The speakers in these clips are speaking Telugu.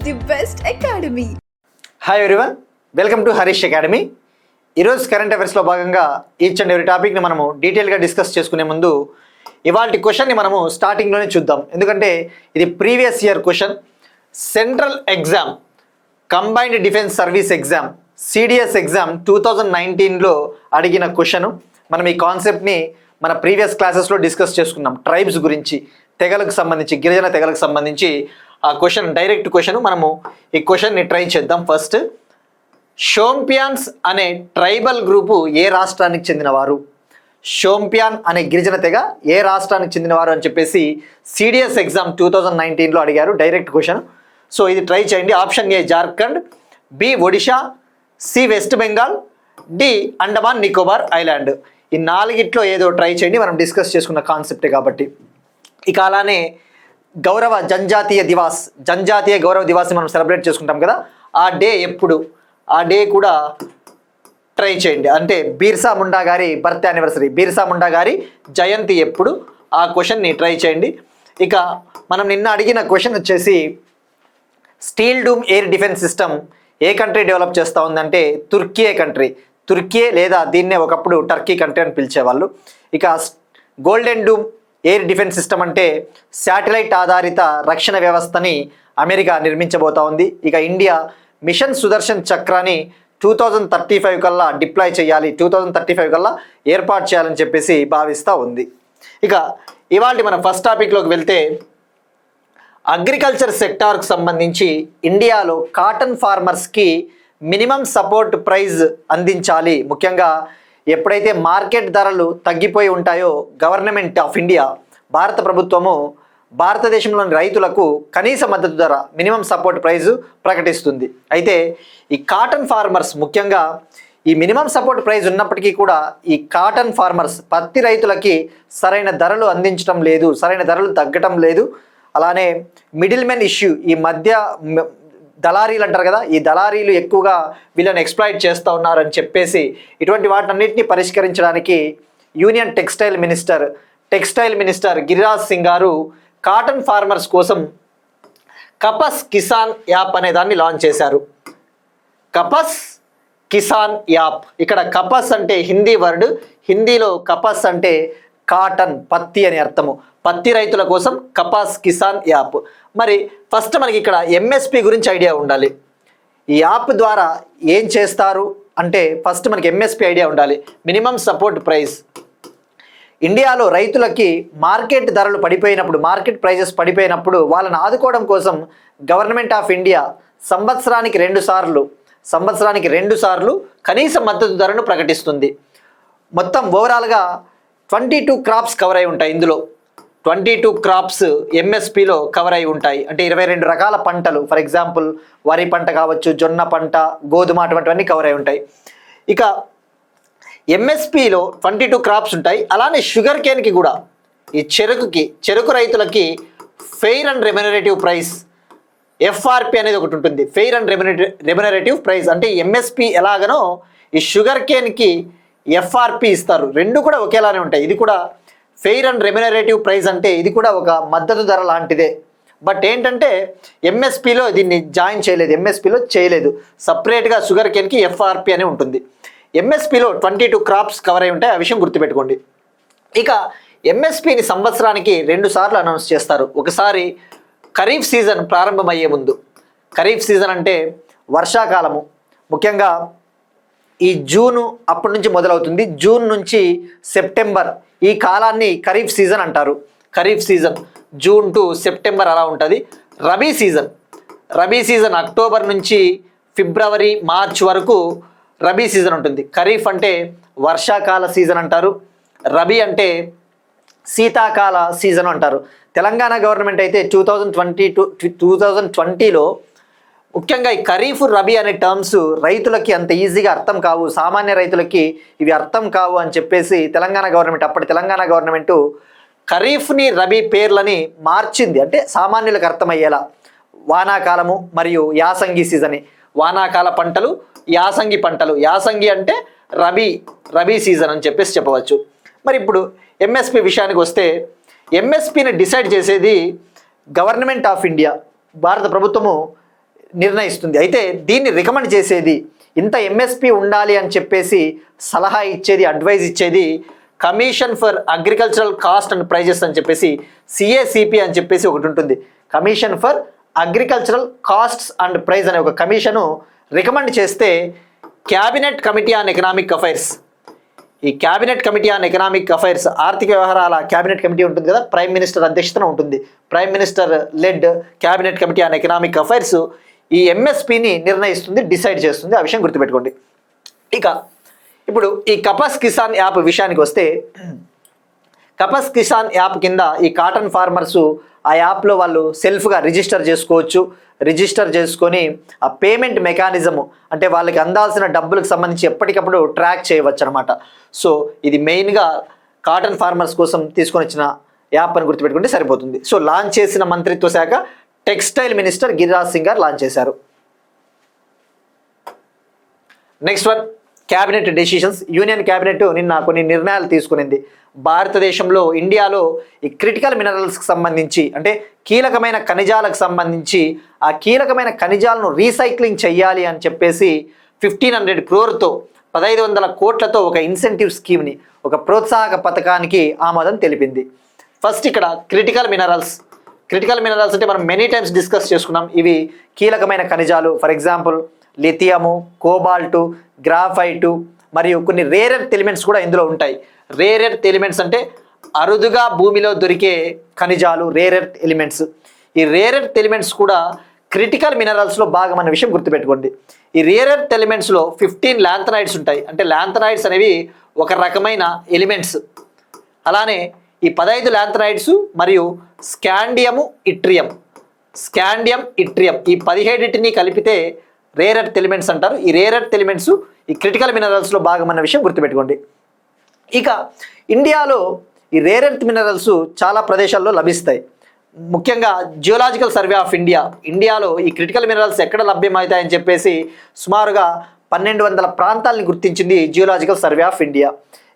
the best academy. Hi everyone, welcome to Harish academy. ఈరోజు కరెంట్ అఫైర్స్లో భాగంగా ఈచ్ అండ్ ఎవరీ టాపిక్ని మనము డీటెయిల్గా డిస్కస్ చేసుకునే ముందు ఇవాళ క్వశ్చన్ని మనము స్టార్టింగ్లోనే చూద్దాం. ఎందుకంటే ఇది previous year question. Central exam, combined defence service exam, CDS exam 2019లో అడిగిన క్వశ్చన్. మనం ఈ కాన్సెప్ట్ని మన ప్రీవియస్ క్లాసెస్లో డిస్కస్ చేసుకున్నాం. ట్రైబ్స్ గురించి, తెగలకు సంబంధించి, గిరిజన తెగలకు సంబంధించి ఆ క్వశ్చన్, డైరెక్ట్ క్వశ్చన్. మనము ఈ క్వశ్చన్ని ట్రై చేద్దాం. ఫస్ట్, షోంపియాన్స్ అనే ట్రైబల్ గ్రూపు ఏ రాష్ట్రానికి చెందినవారు? షోంపియాన్ అనే గిరిజన తెగ ఏ రాష్ట్రానికి చెందినవారు అని చెప్పేసి సిడిఎస్ ఎగ్జామ్ 2019లో అడిగారు. Direct question. సో ఇది ట్రై చేయండి. Option A Jharkhand, B Odisha, C West Bengal, D Andaman Nicobar island. ఈ నాలుగిట్లో ఏదో ట్రై చేయండి. మనం డిస్కస్ చేసుకున్న కాన్సెప్టే కాబట్టి. ఇక అలానే గౌరవ జనజాతీయ దివాస్, జనజాతీయ గౌరవ దివాస్ని మనం సెలబ్రేట్ చేసుకుంటాం కదా, ఆ డే ఎప్పుడు? ఆ డే కూడా ట్రై చేయండి. అంటే బీర్సా ముండా గారి బర్త్ యానివర్సరీ, బీర్సా ముండా గారి జయంతి ఎప్పుడు? ఆ క్వశ్చన్ని ట్రై చేయండి. ఇక మనం నిన్న అడిగిన క్వశ్చన్ వచ్చేసి, స్టీల్ డూమ్ ఎయిర్ డిఫెన్స్ సిస్టమ్ ఏ కంట్రీ డెవలప్ చేస్తూ ఉందంటే తుర్కీ కంట్రీ. తుర్కీ లేదా దీన్నే ఒకప్పుడు టర్కీ కంట్రీ అని పిలిచేవాళ్ళు. ఇక గోల్డెన్ డూమ్ ఎయిర్ డిఫెన్స్ సిస్టమ్ అంటే శాటిలైట్ ఆధారిత రక్షణ వ్యవస్థని అమెరికా నిర్మించబోతా ఉంది. ఇక ఇండియా మిషన్ సుదర్శన్ చక్రాన్ని 2035 కల్లా డిప్లాయ్ చేయాలి, 2035 కల్లా ఏర్పాటు చేయాలని చెప్పేసి భావిస్తూ ఉంది. ఇక ఇవాళ మన ఫస్ట్ టాపిక్లోకి వెళ్తే, అగ్రికల్చర్ సెక్టార్కు సంబంధించి ఇండియాలో కాటన్ ఫార్మర్స్కి మినిమం సపోర్ట్ ప్రైజ్ అందించాలి. ముఖ్యంగా ఎప్పుడైతే మార్కెట్ ధరలు తగ్గిపోయి ఉంటాయో గవర్నమెంట్ ఆఫ్ ఇండియా, భారత ప్రభుత్వము భారతదేశంలోని రైతులకు కనీస మద్దతు ధర, మినిమం సపోర్ట్ ప్రైజు ప్రకటిస్తుంది. అయితే ఈ కాటన్ ఫార్మర్స్, ముఖ్యంగా ఈ మినిమం సపోర్ట్ ప్రైజ్ ఉన్నప్పటికీ కూడా ఈ కాటన్ ఫార్మర్స్, పత్తి రైతులకి సరైన ధరలు అందించడం లేదు, సరైన ధరలు తగ్గటం లేదు. అలానే మిడిల్ మెన్ ఇష్యూ, ఈ మధ్య దళారీలు అంటారు కదా, ఈ దళారీలు ఎక్కువగా వీళ్ళని ఎక్స్ప్లాయిట్ చేస్తూ ఉన్నారని చెప్పేసి ఇటువంటి వాటన్నిటిని పరిష్కరించడానికి union textile minister Giriraj Singh గారు కాటన్ ఫార్మర్స్ కోసం కపస్ కిసాన్ యాప్ అనే దాన్ని లాంచ్ చేశారు. కపస్ కిసాన్ యాప్. ఇక్కడ కపస్ అంటే హిందీ వర్డ్, హిందీలో కపస్ అంటే కాటన్, పత్తి అని అర్థము. పత్తి రైతుల కోసం కపాస్ కిసాన్ యాప్. మరి ఫస్ట్ మనకి ఇక్కడ ఎంఎస్పి గురించి ఐడియా ఉండాలి. ఈ యాప్ ద్వారా ఏం చేస్తారు అంటే ఫస్ట్ మనకి ఎంఎస్పి ఐడియా ఉండాలి, మినిమం సపోర్ట్ ప్రైస్. ఇండియాలో రైతులకి మార్కెట్ ధరలు పడిపోయినప్పుడు, మార్కెట్ ప్రైజెస్ పడిపోయినప్పుడు వాళ్ళని ఆదుకోవడం కోసం గవర్నమెంట్ ఆఫ్ ఇండియా సంవత్సరానికి రెండు సార్లు కనీస మద్దతు ధరను ప్రకటిస్తుంది. మొత్తం ఓవరాల్గా 22 క్రాప్స్ కవర్ అయి ఉంటాయి. ఇందులో 22 క్రాప్స్ ఎంఎస్పిలో కవర్ అయి ఉంటాయి. అంటే 22 రకాల పంటలు, ఫర్ ఎగ్జాంపుల్ వరి పంట కావచ్చు, జొన్న పంట, గోధుమ, అటువంటివన్నీ కవర్ అయి ఉంటాయి. ఇక ఎంఎస్పిలో 22 క్రాప్స్ ఉంటాయి. అలానే షుగర్ కేన్కి కూడా, ఈ చెరుకు రైతులకి fair and remunerative price, FRP అనేది ఒకటి ఉంటుంది. ఫెయిర్ అండ్ రెమ్యునరేటివ్ ప్రైస్ అంటే ఎంఎస్పి ఎలాగనో ఈ షుగర్ కేన్కి ఎఫ్ఆర్పి ఇస్తారు. రెండు కూడా ఒకేలానే ఉంటాయి. ఇది కూడా ఫెయిర్ అండ్ రెమ్యునరేటివ్ ప్రైస్ అంటే ఇది కూడా ఒక మద్దతు ధర లాంటిదే. బట్ ఏంటంటే ఎంఎస్పిలో దీన్ని జాయిన్ చేయలేదు, ఎంఎస్పిలో చేయలేదు. సపరేట్గా షుగర్ కేన్కి ఎఫ్ఆర్పి అని ఉంటుంది. ఎంఎస్పిలో 22 క్రాప్స్ కవర్ అయి ఉంటాయి, ఆ విషయం గుర్తుపెట్టుకోండి. ఇక ఎంఎస్పిని సంవత్సరానికి 2 సార్లు అనౌన్స్ చేస్తారు. ఒకసారి ఖరీఫ్ సీజన్ ప్రారంభమయ్యే ముందు. ఖరీఫ్ సీజన్ అంటే వర్షాకాలము, ముఖ్యంగా ఈ జూను అప్పటి నుంచి మొదలవుతుంది. జూన్ నుంచి సెప్టెంబర్, ఈ కాలాన్ని ఖరీఫ్ సీజన్ అంటారు. Kharif season June to September అలా ఉంటుంది. రబీ సీజన్ అక్టోబర్ నుంచి ఫిబ్రవరి, మార్చ్ వరకు రబీ సీజన్ ఉంటుంది. ఖరీఫ్ అంటే వర్షాకాల సీజన్ అంటారు, రబీ అంటే శీతాకాల సీజన్ అంటారు. తెలంగాణ గవర్నమెంట్ అయితే 2020లో ముఖ్యంగా ఈ ఖరీఫ్, రబీ అనే టర్మ్స్ రైతులకి అంత ఈజీగా అర్థం కావు, సామాన్య రైతులకి ఇవి అర్థం కావు అని చెప్పేసి అప్పటి తెలంగాణ గవర్నమెంట్ ఖరీఫ్ని, రబీ పేర్లని మార్చింది. అంటే సామాన్యులకు అర్థమయ్యేలా. వానాకాలము మరియు యాసంగి సీజన్, వానాకాల పంటలు, యాసంగి పంటలు. యాసంగి అంటే రబీ సీజన్ అని చెప్పేసి చెప్పవచ్చు. మరి ఇప్పుడు ఎంఎస్పి విషయానికి వస్తే, ఎంఎస్పిని డిసైడ్ చేసేది గవర్నమెంట్ ఆఫ్ ఇండియా, భారత ప్రభుత్వము నిర్ణయిస్తుంది. అయితే దీన్ని రికమెండ్ చేసేది, ఇంత ఎంఎస్పి ఉండాలి అని చెప్పేసి సలహా ఇచ్చేది, అడ్వైజ్ ఇచ్చేది commission for agricultural cost and prices అని చెప్పేసి సిఏసిపి అని చెప్పేసి ఒకటి ఉంటుంది. Commission for agricultural costs and price అనే ఒక కమిషను రికమెండ్ చేస్తే cabinet committee on economic affairs, ఈ cabinet committee on economic affairs, ఆర్థిక వ్యవహారాల క్యాబినెట్ కమిటీ ఉంటుంది కదా, ప్రైమ్ మినిస్టర్ అధ్యక్షతన ఉంటుంది. Prime minister led cabinet committee on economic affairs ఈ ఎంఎస్పిని నిర్ణయిస్తుంది, డిసైడ్ చేస్తుంది. ఆ విషయం గుర్తుపెట్టుకోండి. ఇక ఇప్పుడు ఈ కపస్ కిసాన్ యాప్ విషయానికి వస్తే, కపస్ కిసాన్ యాప్ కింద ఈ కాటన్ ఫార్మర్సు ఆ యాప్లో వాళ్ళు సెల్ఫ్గా రిజిస్టర్ చేసుకోవచ్చు. రిజిస్టర్ చేసుకొని ఆ పేమెంట్ మెకానిజము అంటే వాళ్ళకి అందాల్సిన డబ్బులకు సంబంధించి ఎప్పటికప్పుడు ట్రాక్ చేయవచ్చు అనమాట. సో ఇది మెయిన్గా కాటన్ ఫార్మర్స్ కోసం తీసుకొని వచ్చిన యాప్ అని గుర్తుపెట్టుకుంటే సరిపోతుంది. సో లాంచ్ చేసిన మంత్రిత్వ శాఖ టెక్స్టైల్ మినిస్టర్ గిరిరాజ్ సింగ్ గారు లాంచ్ చేశారు. Next one, cabinet decisions. Union cabinet నిన్న కొన్ని నిర్ణయాలు తీసుకునింది. భారతదేశంలో, ఇండియాలో ఈ క్రిటికల్ మినరల్స్కి సంబంధించి అంటే కీలకమైన ఖనిజాలకు సంబంధించి ఆ కీలకమైన ఖనిజాలను రీసైక్లింగ్ చేయాలి అని చెప్పేసి 1500 crore 1500 కోట్లతో ఒక ఇన్సెంటివ్ స్కీమ్ని, ఒక ప్రోత్సాహక పథకానికి ఆమోదం తెలిపింది. ఫస్ట్ ఇక్కడ క్రిటికల్ మినరల్స్. క్రిటికల్ మినరల్స్ అంటే మనం మెనీ టైమ్స్ డిస్కస్ చేసుకున్నాం. ఇవి కీలకమైన ఖనిజాలు. For example lithium, cobalt, graphite మరియు కొన్ని రేర్ ఎర్త్ ఎలిమెంట్స్ కూడా ఇందులో ఉంటాయి. రేర్ ఎర్త్ ఎలిమెంట్స్ అంటే అరుదుగా భూమిలో దొరికే ఖనిజాలు, రేర్ ఎర్త్ ఎలిమెంట్స్. ఈ రేర్ ఎర్త్ ఎలిమెంట్స్ కూడా క్రిటికల్ మినరల్స్లో భాగం అన్న విషయం గుర్తుపెట్టుకోండి. ఈ రేర్ ఎర్త్ ఎలిమెంట్స్లో 15 ల్యాంథనైడ్స్ ఉంటాయి. అంటే ల్యాంథనైడ్స్ అనేవి ఒక రకమైన ఎలిమెంట్స్. అలానే ఈ 15 ల్యాంథనైడ్స్ మరియు స్కాండియము, ఇట్రియం, ఈ 17టిని కలిపితే రేర్ ఎర్త్ ఎలిమెంట్స్ అంటారు. ఈ రేర్ ఎర్త్ ఎలిమెంట్స్ ఈ క్రిటికల్ మినరల్స్లో భాగం అన్న విషయం గుర్తుపెట్టుకోండి. ఇక ఇండియాలో ఈ రేర్ ఎర్త్ మినరల్స్ చాలా ప్రదేశాల్లో లభిస్తాయి. ముఖ్యంగా జియోలాజికల్ సర్వే ఆఫ్ ఇండియాలో ఈ క్రిటికల్ మినరల్స్ ఎక్కడ లభ్యమవుతాయని చెప్పేసి సుమారుగా 1200 ప్రాంతాలని గుర్తించింది జియోలాజికల్ సర్వే ఆఫ్ ఇండియా.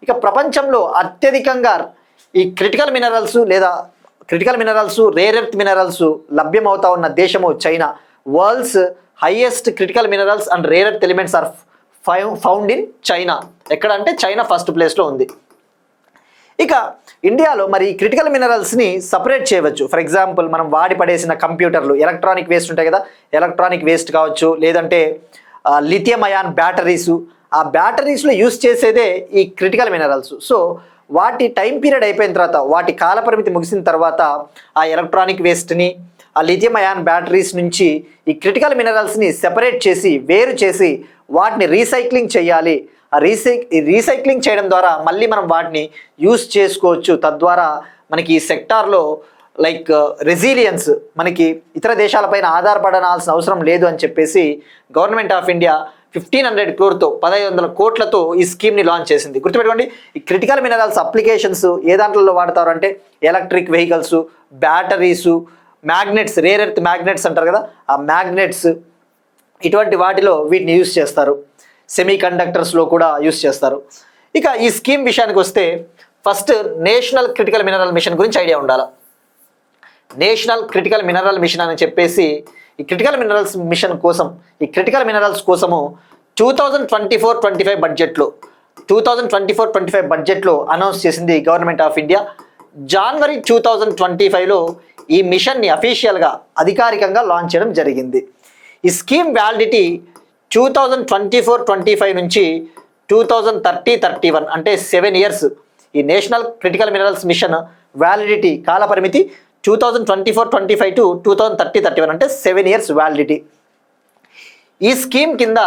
ఇక ప్రపంచంలో అత్యధికంగా ఈ critical minerals rare earth minerals లభ్యమవుతా ఉన్న దేశము China. World's highest critical minerals and rare earth elements are found in China. ఎక్కడ అంటే చైనా ఫస్ట్ ప్లేస్లో ఉంది. ఇక ఇండియాలో మరి క్రిటికల్ మినరల్స్ని సపరేట్ చేయవచ్చు. ఫర్ ఎగ్జాంపుల్ మనం వాడి పడేసిన కంప్యూటర్లు, ఎలక్ట్రానిక్ వేస్ట్ ఉంటాయి కదా, ఎలక్ట్రానిక్ వేస్ట్ కావచ్చు, లేదంటే లిథియం అయాన్ బ్యాటరీసు, ఆ బ్యాటరీస్లో యూస్ చేసేదే ఈ క్రిటికల్ మినరల్స్. సో వాటి టైం పీరియడ్ అయిపోయిన తర్వాత, వాటి కాలపరిమితి ముగిసిన తర్వాత ఆ ఎలక్ట్రానిక్ వేస్ట్ని, ఆ లిథియం అయాన్ బ్యాటరీస్ నుంచి ఈ క్రిటికల్ మినరల్స్ని సెపరేట్ చేసి, వేరు చేసి వాటిని రీసైక్లింగ్ చేయాలి. ఆ రీసైక్లింగ్ చేయడం ద్వారా మళ్ళీ మనం వాటిని యూస్ చేసుకోవచ్చు. తద్వారా మనకి ఈ సెక్టార్లో లైక్ రెసిలియన్స్, మనకి ఇతర దేశాలపైన ఆధారపడాల్సిన అవసరం లేదు అని చెప్పేసి గవర్నమెంట్ ఆఫ్ ఇండియా 1500 crore 1500 కోట్లతో ఈ స్కీమ్ని లాంచ్ చేసింది. గుర్తుపెట్టుకోండి, ఈ క్రిటికల్ మినరల్స్ అప్లికేషన్స్ ఏ దాంట్లో వాడతారు అంటే electric vehicles, batteries, magnets, rare earth magnets అంటారు కదా, ఆ మ్యాగ్నెట్స్ ఇటువంటి వాటిలో వీటిని యూస్ చేస్తారు. సెమీ కండక్టర్స్లో కూడా యూస్ చేస్తారు. ఇక ఈ స్కీమ్ విషయానికి వస్తే first national critical mineral machine గురించి ఐడియా ఉండాలి. నేషనల్ క్రిటికల్ మినరల్ మిషన్ అని చెప్పేసి ఈ క్రిటికల్ మినరల్స్ మిషన్ కోసం, ఈ క్రిటికల్ మినరల్స్ కోసము 2024-25 బడ్జెట్లో అనౌన్స్ చేసింది గవర్నమెంట్ ఆఫ్ ఇండియా. జనవరి 2025లో ఈ మిషన్ని అఫీషియల్గా, అధికారికంగా లాంచ్ చేయడం జరిగింది. ఈ స్కీమ్ వ్యాలిడిటీ 2024-25 నుంచి 2030-31 అంటే 7 years. ఈ national critical minerals mission validity కాలపరిమితి 2024-25 టు 2030-31 అంటే 7 years వ్యాలిడిటీ. ఈ స్కీమ్ కింద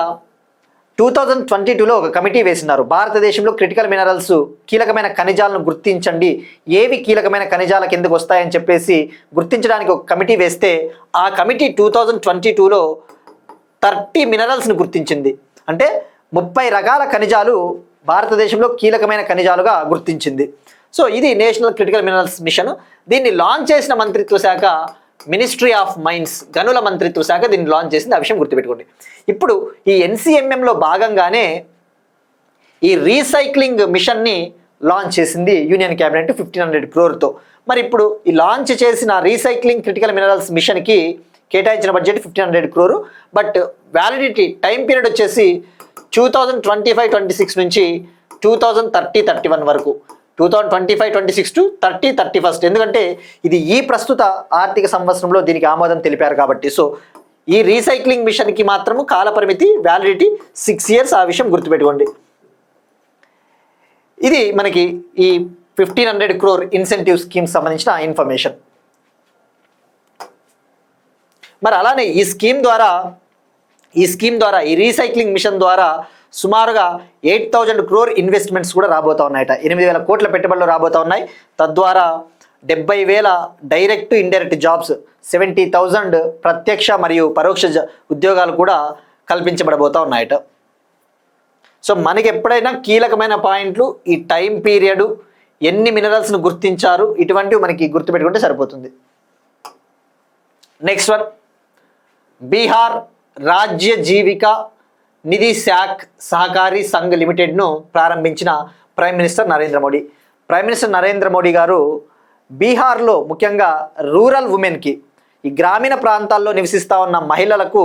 2022లో ఒక కమిటీ వేసినారు. భారతదేశంలో క్రిటికల్ మినరల్స్, కీలకమైన ఖనిజాలను గుర్తించండి, ఏవి కీలకమైన ఖనిజాల కిందకు వస్తాయని చెప్పేసి గుర్తించడానికి ఒక కమిటీ వేస్తే ఆ కమిటీ 2022లో 30 మినరల్స్ని గుర్తించింది. అంటే 30 రకాల ఖనిజాలు భారతదేశంలో కీలకమైన ఖనిజాలుగా గుర్తించింది. సో ఇది నేషనల్ క్రిటికల్ మినరల్స్ మిషన్. దీన్ని లాంచ్ చేసిన మంత్రిత్వ శాఖ మినిస్ట్రీ ఆఫ్ మైన్స్, గనుల మంత్రిత్వ శాఖ దీన్ని లాంచ్ చేసింది. ఆ విషయం గుర్తుపెట్టుకోండి. ఇప్పుడు ఈ ఎన్సిఎంఎంలో భాగంగానే ఈ రీసైక్లింగ్ మిషన్ని లాంచ్ చేసింది యూనియన్ క్యాబినెట్ 1500 crore. మరి ఇప్పుడు ఈ లాంచ్ చేసిన రీసైక్లింగ్ క్రిటికల్ మినరల్స్ మిషన్కి కేటాయించిన budget 1500 crore. But validity time period వచ్చేసి 2025-26 నుంచి 2030-31 వరకు, 2025-26 టు 30-31. ఎందుకంటే ఇది ఈ ప్రస్తుత ఆర్థిక సంవత్సరంలో దీనికి ఆమోదం తెలిపారు కాబట్టి. సో ఈ రీసైక్లింగ్ మిషన్కి మాత్రము కాల పరిమితి వ్యాలిడిటీ 6 years, ఆ విషయం గుర్తుపెట్టుకోండి. ఇది మనకి ఈ 1500 crore ఇన్సెంటివ్ స్కీమ్ సంబంధించిన ఇన్ఫర్మేషన్. మరి అలానే ఈ స్కీమ్ ద్వారా ఈ రీసైక్లింగ్ మిషన్ ద్వారా సుమారుగా 8000 crore ఇన్వెస్ట్మెంట్స్ కూడా రాబోతా ఉన్నాయట. 8000 కోట్ల పెట్టుబడులు రాబోతా ఉన్నాయి. తద్వారా 70,000 డైరెక్ట్ ఇండైరెక్ట్ జాబ్స్, 70,000 ప్రత్యక్ష మరియు పరోక్ష ఉద్యోగాలు కూడా కల్పించబడబోతా ఉన్నాయట. సో మనకి ఎప్పుడైనా కీలకమైన పాయింట్లు ఈ టైం పీరియడ్, ఎన్ని మినరల్స్ను గుర్తించారు, ఇటువంటివి మనకి గుర్తుపెట్టుకుంటే సరిపోతుంది. నెక్స్ట్ వన్, బీహార్ రాజ్య జీవిక నిధి శాఖ్ సహకారి సంఘ్ లిమిటెడ్ను ప్రారంభించిన prime minister Narendra Modi. Prime minister Narendra Modi గారు బీహార్లో ముఖ్యంగా రూరల్ ఉమెన్కి, ఈ గ్రామీణ ప్రాంతాల్లో నివసిస్తూ ఉన్న మహిళలకు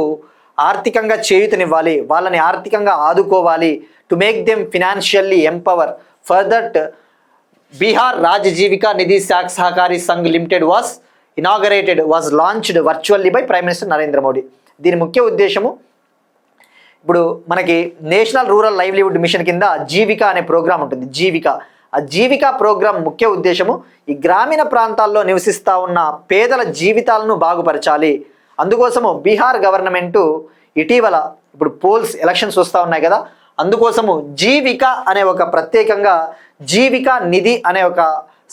ఆర్థికంగా చేయూతనివ్వాలి, వాళ్ళని ఆర్థికంగా ఆదుకోవాలి, to make them financially empower. For that Bihar Rajya Jeevika Nidhi Sakh Sahakari Sangh Limited was launched virtually by prime minister Narendra Modi. దీని ముఖ్య ఉద్దేశము, ఇప్పుడు మనకి నేషనల్ రూరల్ లైవ్లీవుడ్ మిషన్ కింద జీవిక అనే ప్రోగ్రాం ఉంటుంది. ఆ జీవిక ప్రోగ్రాం ముఖ్య ఉద్దేశము ఈ గ్రామీణ ప్రాంతాల్లో నివసిస్తూ ఉన్న పేదల జీవితాలను బాగుపరచాలి. అందుకోసము బీహార్ గవర్నమెంటు ఇటీవల, ఇప్పుడు పోల్స్ ఎలక్షన్స్ వస్తూ ఉన్నాయి కదా, అందుకోసము జీవిక అనే ఒక ప్రత్యేకంగా జీవిక నిధి అనే ఒక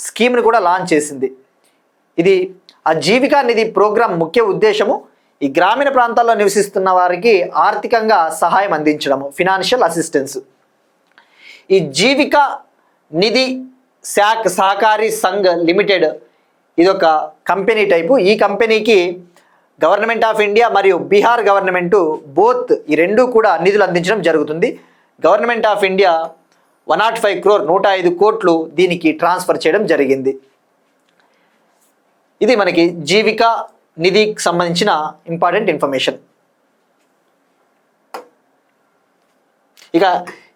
స్కీమ్ని కూడా లాంచ్ చేసింది. ఇది ఆ జీవిక నిధి ప్రోగ్రాం ముఖ్య ఉద్దేశము ఈ గ్రామీణ ప్రాంతాల్లో నివసిస్తున్న వారికి ఆర్థికంగా సహాయం అందించడము, ఫినాన్షియల్ అసిస్టెన్స్. ఈ జీవిక నిధి శాఖ్ సహకారి సంఘ్ లిమిటెడ్ ఇదొక కంపెనీ టైపు. ఈ కంపెనీకి గవర్నమెంట్ ఆఫ్ ఇండియా మరియు బీహార్ గవర్నమెంటు బోత్ ఈ రెండు కూడా నిధులు అందించడం జరుగుతుంది. గవర్నమెంట్ ఆఫ్ ఇండియా 105 crore 105 కోట్లు దీనికి ట్రాన్స్ఫర్ చేయడం జరిగింది. ఇది మనకి జీవిక నిధికి సంబంధించిన ఇంపార్టెంట్ ఇన్ఫర్మేషన్. ఇక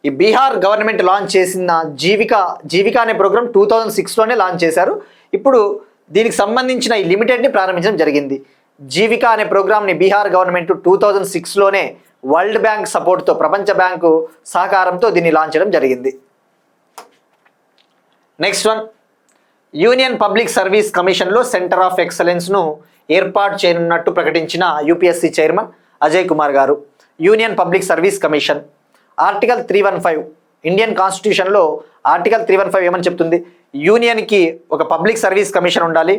ఈ బీహార్ గవర్నమెంట్ లాంచ్ చేసిన జీవిక అనే ప్రోగ్రామ్ 2006లోనే లాంచ్ చేశారు. ఇప్పుడు దీనికి సంబంధించిన ఈ లిమిటెడ్ని ప్రారంభించడం జరిగింది. జీవిక అనే ప్రోగ్రామ్ని బీహార్ గవర్నమెంట్ 2006లోనే వరల్డ్ బ్యాంక్ సపోర్ట్తో, ప్రపంచ బ్యాంకు సహకారంతో దీన్ని లాంచ్ చేయడం జరిగింది. Next one, Union Public Service కమిషన్లో సెంటర్ ఆఫ్ ఎక్సలెన్స్ను ఏర్పాటు చేయనున్నట్టు ప్రకటించిన UPSC chairman Ajay Kumar garu. Union Public Service Commission article 315 Indian కాన్స్టిట్యూషన్లో ఆర్టికల్ 315 ఏమని చెప్తుంది? యూనియన్కి ఒక పబ్లిక్ సర్వీస్ కమిషన్ ఉండాలి.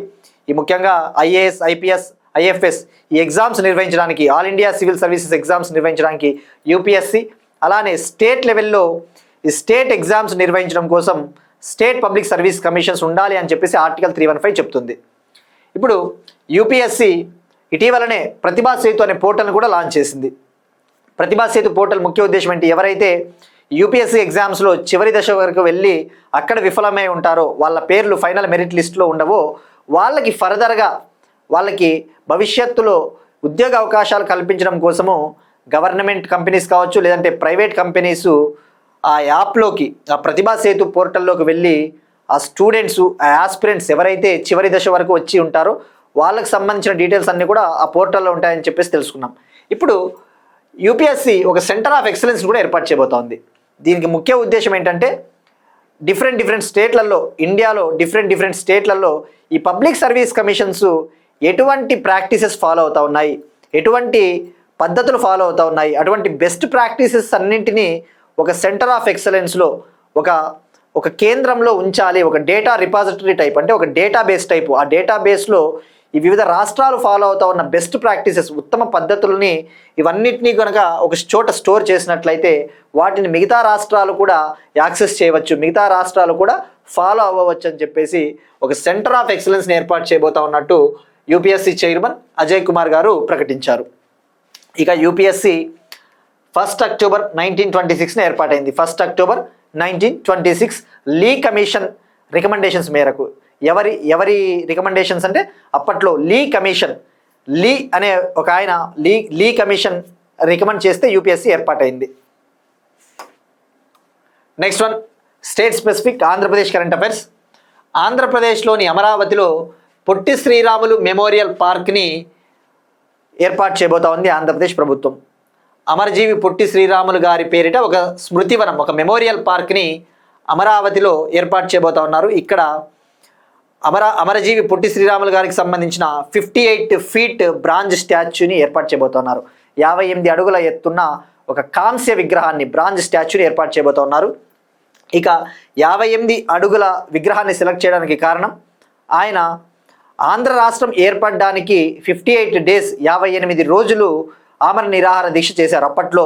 ఈ ముఖ్యంగా ఐఏఎస్, ఐపీఎస్, ఐఎఫ్ఎస్ ఈ ఎగ్జామ్స్ నిర్వహించడానికి, all India civil services exams నిర్వహించడానికి యూపీఎస్సీ, అలానే స్టేట్ లెవెల్లో ఈ స్టేట్ ఎగ్జామ్స్ నిర్వహించడం కోసం స్టేట్ పబ్లిక్ సర్వీస్ కమిషన్స్ ఉండాలి అని చెప్పేసి ఆర్టికల్ 315 చెప్తుంది. ఇప్పుడు యూపీఎస్సీ ఇటీవలనే ప్రతిభా సేతు అనే పోర్టల్ని కూడా లాంచ్ చేసింది. ప్రతిభా సేతు పోర్టల్ ముఖ్య ఉద్దేశం ఏంటి? ఎవరైతే యూపీఎస్సీ ఎగ్జామ్స్లో చివరి దశ వరకు వెళ్ళి అక్కడ విఫలమై ఉంటారో, వాళ్ళ పేర్లు ఫైనల్ మెరిట్ లిస్ట్లో ఉండవో, వాళ్ళకి ఫర్దర్గా వాళ్ళకి భవిష్యత్తులో ఉద్యోగ అవకాశాలు కల్పించడం కోసము గవర్నమెంట్ కంపెనీస్ కావచ్చు, లేదంటే ప్రైవేట్ కంపెనీసు ఆ యాప్లోకి, ఆ ప్రతిభా సేతు పోర్టల్లోకి వెళ్ళి ఆ స్టూడెంట్స్, ఆ ఆస్పిరెంట్స్ ఎవరైతే చివరి దశ వరకు వచ్చి ఉంటారో వాళ్ళకి సంబంధించిన డీటెయిల్స్ అన్నీ కూడా ఆ పోర్టల్లో ఉంటాయని చెప్పేసి తెలుసుకున్నాం. ఇప్పుడు యూపీఎస్సీ ఒక సెంటర్ ఆఫ్ ఎక్సలెన్స్ కూడా ఏర్పాటు చేయబోతోంది. దీనికి ముఖ్య ఉద్దేశం ఏంటంటే డిఫరెంట్ స్టేట్లలో, ఇండియాలో డిఫరెంట్ స్టేట్లలో ఈ పబ్లిక్ సర్వీస్ కమిషన్స్ ఎటువంటి ప్రాక్టీసెస్ ఫాలో అవుతూ ఉన్నాయి, ఎటువంటి పద్ధతులు ఫాలో అవుతూ ఉన్నాయి, అటువంటి బెస్ట్ ప్రాక్టీసెస్ అన్నింటినీ ఒక సెంటర్ ఆఫ్ ఎక్సలెన్స్లో ఒక కేంద్రంలో ఉంచాలి. ఒక డేటా రిపాజిటరీ టైప్, అంటే ఒక డేటాబేస్ టైపు. ఆ డేటాబేస్లో ఈ వివిధ రాష్ట్రాలు ఫాలో అవుతూ ఉన్న బెస్ట్ ప్రాక్టీసెస్, ఉత్తమ పద్ధతులని ఇవన్నిటినీ కనుక ఒక చోట స్టోర్ చేసినట్లయితే వాటిని మిగతా రాష్ట్రాలు కూడా యాక్సెస్ చేయవచ్చు, మిగతా రాష్ట్రాలు కూడా ఫాలో అవ్వవచ్చు అని చెప్పేసి ఒక సెంటర్ ఆఫ్ ఎక్సలెన్స్ని ఏర్పాటు చేయబోతా ఉన్నట్టు యూపీఎస్సీ చైర్మన్ అజయ్ కుమార్ గారు ప్రకటించారు. ఇక యూపీఎస్సీ 1 అక్టోబర్ 1926 ఏర్పాటైంది. 1 అక్టోబర్ 1926 లీ కమిషన్ రికమెండేషన్స్ మేరకు, ఎవరి రికమెండేషన్స్ అంటే అప్పట్లో లీ కమిషన్ లీ అనే ఒక ఆయన లీ కమిషన్ రికమెండ్ చేస్తే యూపీఎస్సీ ఏర్పాటైంది. Next one state specific Andhra Pradesh current affairs. ఆంధ్రప్రదేశ్లోని అమరావతిలో పొట్టి శ్రీరాములు మెమోరియల్ పార్క్ని ఏర్పాటు చేయబోతా ఉంది ఆంధ్రప్రదేశ్ ప్రభుత్వం. అమరజీవి పొట్టి శ్రీరాములు గారి పేరిట ఒక స్మృతివనం, ఒక మెమోరియల్ పార్క్ని అమరావతిలో ఏర్పాటు చేయబోతా ఉన్నారు. ఇక్కడ అమరజీవి పొట్టి శ్రీరాములు గారికి సంబంధించిన 58 ఫీట్ బ్రాంజ్ స్టాచ్యూని ఏర్పాటు చేయబోతున్నారు. 58 అడుగుల ఎత్తున్న ఒక కాంస్య విగ్రహాన్ని, బ్రాంజ్ స్టాచ్యూని ఏర్పాటు చేయబోతున్నారు. ఇక 58 అడుగుల విగ్రహాన్ని సెలెక్ట్ చేయడానికి కారణం, ఆయన ఆంధ్ర రాష్ట్రం ఏర్పడడానికి 58 డేస్ 58 రోజులు ఆమర నిరాహార దీక్ష చేశారు. అప్పట్లో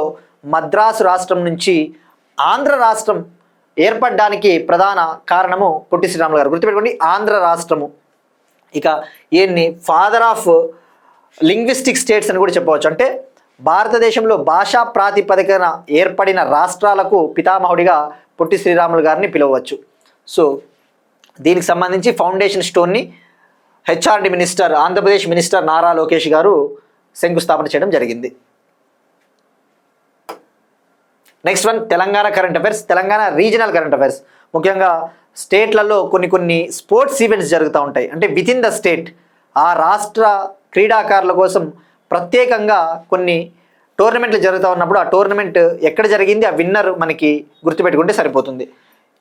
మద్రాసు రాష్ట్రం నుంచి ఆంధ్ర రాష్ట్రం ఏర్పడడానికి ప్రధాన కారణము పొట్టి శ్రీరాములు గారు. గుర్తుపెట్టుకోండి, ఆంధ్ర రాష్ట్రము. ఇక ఈయన్ని ఫాదర్ ఆఫ్ లింగ్విస్టిక్ స్టేట్స్ అని కూడా చెప్పవచ్చు. అంటే భారతదేశంలో భాషా ప్రాతిపదికన ఏర్పడిన రాష్ట్రాలకు పితామహుడిగా పొట్టి శ్రీరాములు గారిని పిలవచ్చు. సో దీనికి సంబంధించి ఫౌండేషన్ స్టోన్ని HRD minister, Andhra Pradesh minister Nara Lokesh garu శంకుస్థాపన చేయడం జరిగింది. Next one Telangana current affairs, Telangana regional current affairs. ముఖ్యంగా స్టేట్లలో కొన్ని స్పోర్ట్స్ ఈవెంట్స్ జరుగుతూ ఉంటాయి. అంటే విత్ ఇన్ ద స్టేట్ ఆ రాష్ట్ర క్రీడాకారుల కోసం ప్రత్యేకంగా కొన్ని టోర్నమెంట్లు జరుగుతూ ఉన్నప్పుడు ఆ టోర్నమెంట్ ఎక్కడ జరిగింది, ఆ విన్నర్ మనకి గుర్తుపెట్టుకుంటే సరిపోతుంది.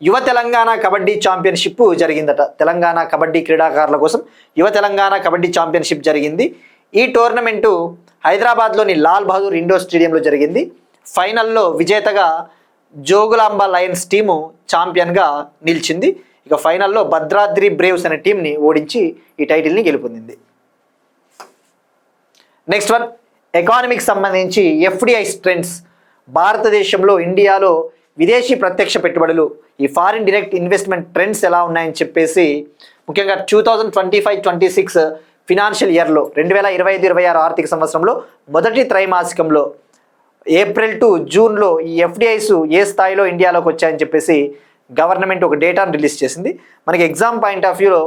యువ తెలంగాణ కబడ్డీ ఛాంపియన్షిప్ జరిగిందట. తెలంగాణ కబడ్డీ క్రీడాకారుల కోసం యువ తెలంగాణ కబడ్డీ ఛాంపియన్షిప్ జరిగింది. ఈ టోర్నమెంటు హైదరాబాద్లోని లాల్ బహదూర్ ఇండోర్ స్టేడియంలో జరిగింది. ఫైనల్లో విజేతగా జోగులాంబ లయన్స్ టీము ఛాంపియన్గా నిలిచింది. ఇక ఫైనల్లో భద్రాద్రి బ్రేవ్స్ అనే టీంని ఓడించి ఈ టైటిల్ని గెలుపొందింది. నెక్స్ట్ వన్ ఎకానమీకి సంబంధించి ఎఫ్డిఐ ట్రెండ్స్. భారతదేశంలో, ఇండియాలో విదేశీ ప్రత్యక్ష పెట్టుబడులు, ఈ ఫారిన్ డైరెక్ట్ ఇన్వెస్ట్మెంట్ ట్రెండ్స్ ఎలా ఉన్నాయని చెప్పేసి ముఖ్యంగా 2025-26 ఫినాన్షియల్ ఇయర్లో 2025-26 ఆర్థిక సంవత్సరంలో మొదటి త్రైమాసికంలో ఏప్రిల్ టు జూన్లో ఈ ఎఫ్డిఐస్ ఏ స్థాయిలో ఇండియాలోకి వచ్చాయని చెప్పేసి గవర్నమెంట్ ఒక డేటాను రిలీజ్ చేసింది. మనకి ఎగ్జామ్ పాయింట్ ఆఫ్ వ్యూలో